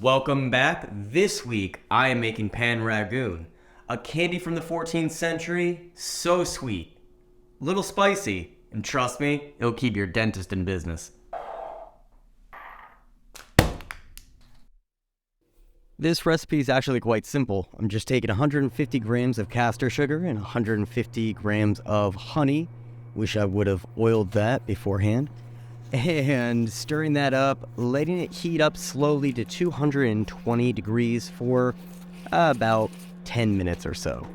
Welcome back. This week I am making pan ragoon, a candy from the 14th century, so sweet, little spicy, and trust me, it'll keep your dentist in business. This recipe is actually quite simple. I'm just taking 150 grams of castor sugar and 150 grams of honey. Wish I would have oiled that beforehand. And stirring that up, letting it heat up slowly to 220 degrees for about 10 minutes or so.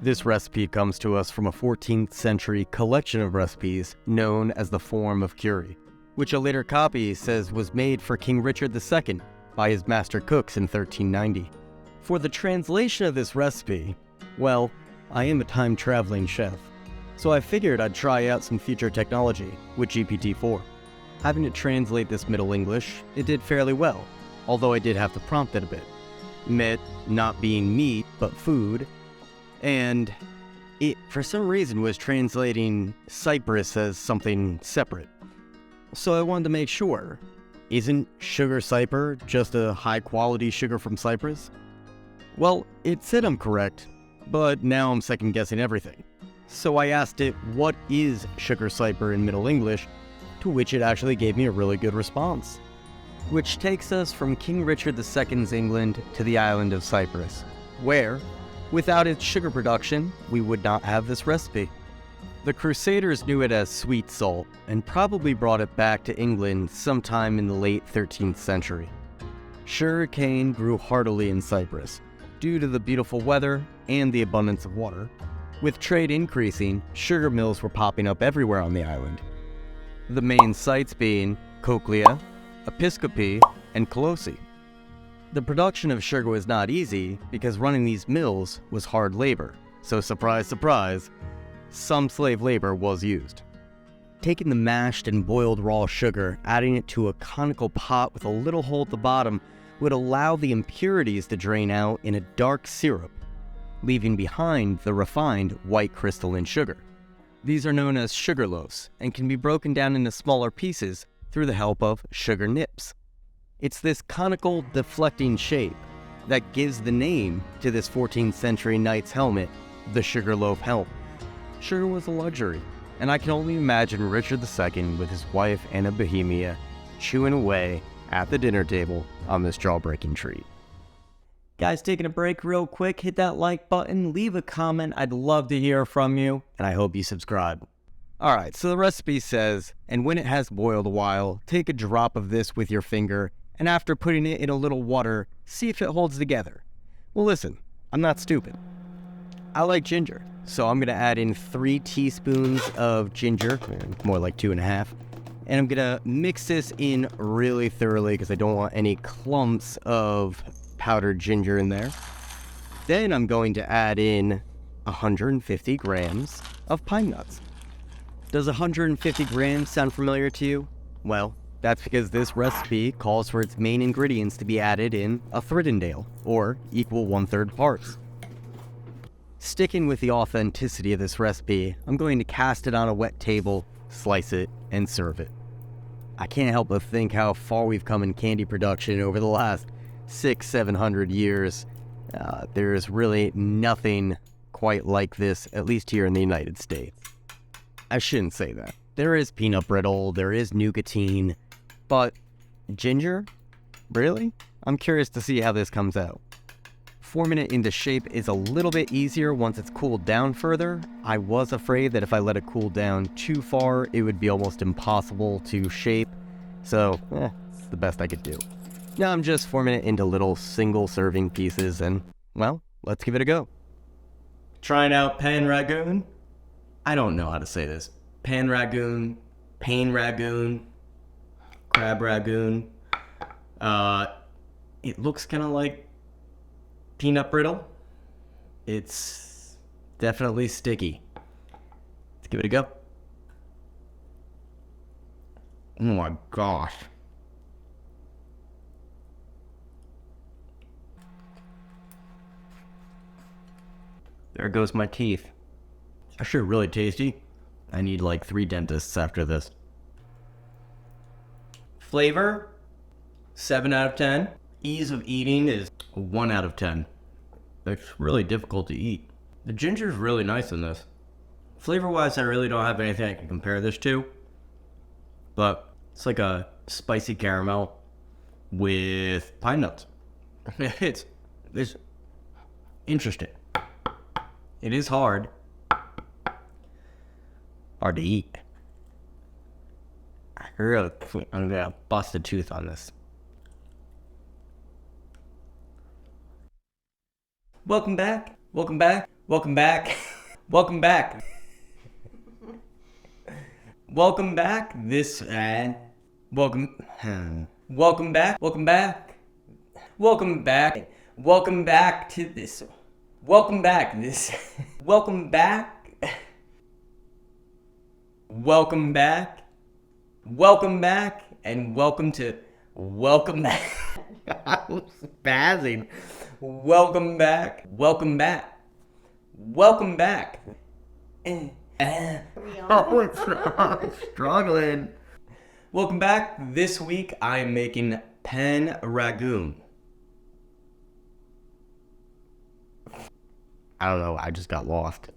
This recipe comes to us from a 14th century collection of recipes known as the Forme of Cury, which a later copy says was made for King Richard II by his master cooks in 1390. For the translation of this recipe, well, I am a time-traveling chef, so I figured I'd try out some future technology with GPT-4. Having it translate this Middle English, it did fairly well, although I did have to prompt it a bit. Mete not being meat, but food, and it, for some reason, was translating cypress as something separate. So I wanted to make sure. Isn't sugar cypre just a high-quality sugar from Cyprus? Well, it said I'm correct, but now I'm second-guessing everything. So I asked it, what is sugar cypre in Middle English, to which it actually gave me a really good response. Which takes us from King Richard II's England to the island of Cyprus, where, without its sugar production, we would not have this recipe. The Crusaders knew it as sweet salt, and probably brought it back to England sometime in the late 13th century. Sugar cane grew heartily in Cyprus, due to the beautiful weather and the abundance of water. With trade increasing, sugar mills were popping up everywhere on the island. The main sites being Cochlea, Episcopi, and Colossi. The production of sugar was not easy because running these mills was hard labor, so surprise, surprise, some slave labor was used. Taking the mashed and boiled raw sugar, adding it to a conical pot with a little hole at the bottom would allow the impurities to drain out in a dark syrup, leaving behind the refined white crystalline sugar. These are known as sugar loaves and can be broken down into smaller pieces through the help of sugar nips. It's this conical, deflecting shape that gives the name to this 14th century knight's helmet, the sugar loaf helm. Sugar was a luxury, and I can only imagine Richard II with his wife Anna Bohemia chewing away at the dinner table on this jaw-breaking treat. Guys, taking a break real quick, hit that like button, leave a comment, I'd love to hear from you, and I hope you subscribe. Alright, so the recipe says, and when it has boiled a while, take a drop of this with your finger, and after putting it in a little water, see if it holds together. Well listen, I'm not stupid. I like ginger, so I'm going to add in 3 teaspoons of ginger, more like 2.5, and I'm going to mix this in really thoroughly because I don't want any clumps of powdered ginger in there. Then I'm going to add in 150 grams of pine nuts. Does 150 grams sound familiar to you? Well, that's because this recipe calls for its main ingredients to be added in a Thriddendale, or equal 1/3 parts. Sticking with the authenticity of this recipe, I'm going to cast it on a wet table, slice it, and serve it. I can't help but think how far we've come in candy production over the last 600-700 years. There's really nothing quite like this, at least here in the United States. I shouldn't say that. There is peanut brittle, there is nicotine, but ginger? Really? I'm curious to see how this comes out. Forming it into shape is a little bit easier once it's cooled down further. I was afraid that if I let it cool down too far, it would be almost impossible to shape, so it's the best I could do. Now I'm just forming it into little single serving pieces and, well, let's give it a go. Trying out pan ragoon? I don't know how to say this. Pan ragoon, pain ragoon, crab ragoon. It looks kind of like peanut brittle. It's definitely sticky. Let's give it a go. Oh my gosh. There goes my teeth. Actually really tasty. I need like 3 dentists after this. Flavor? 7 out of 10. Ease of eating is a 1 out of 10. It's really difficult to eat. The ginger is really nice in this. Flavor-wise, I really don't have anything I can compare this to. But it's like a spicy caramel with pine nuts. It's interesting. It is hard. Hard to eat. I'm gonna bust a tooth on this. Welcome back. Welcome back. Welcome back. Welcome back. Welcome back. Welcome back. Welcome back. Welcome back. Welcome back to this. Welcome back. Welcome back. Welcome back. Welcome back. And welcome back. I was spazzing. Welcome back. Welcome back. Welcome back. I'm struggling. Welcome back. This week I am making pen ragoon. I don't know. I just got lost.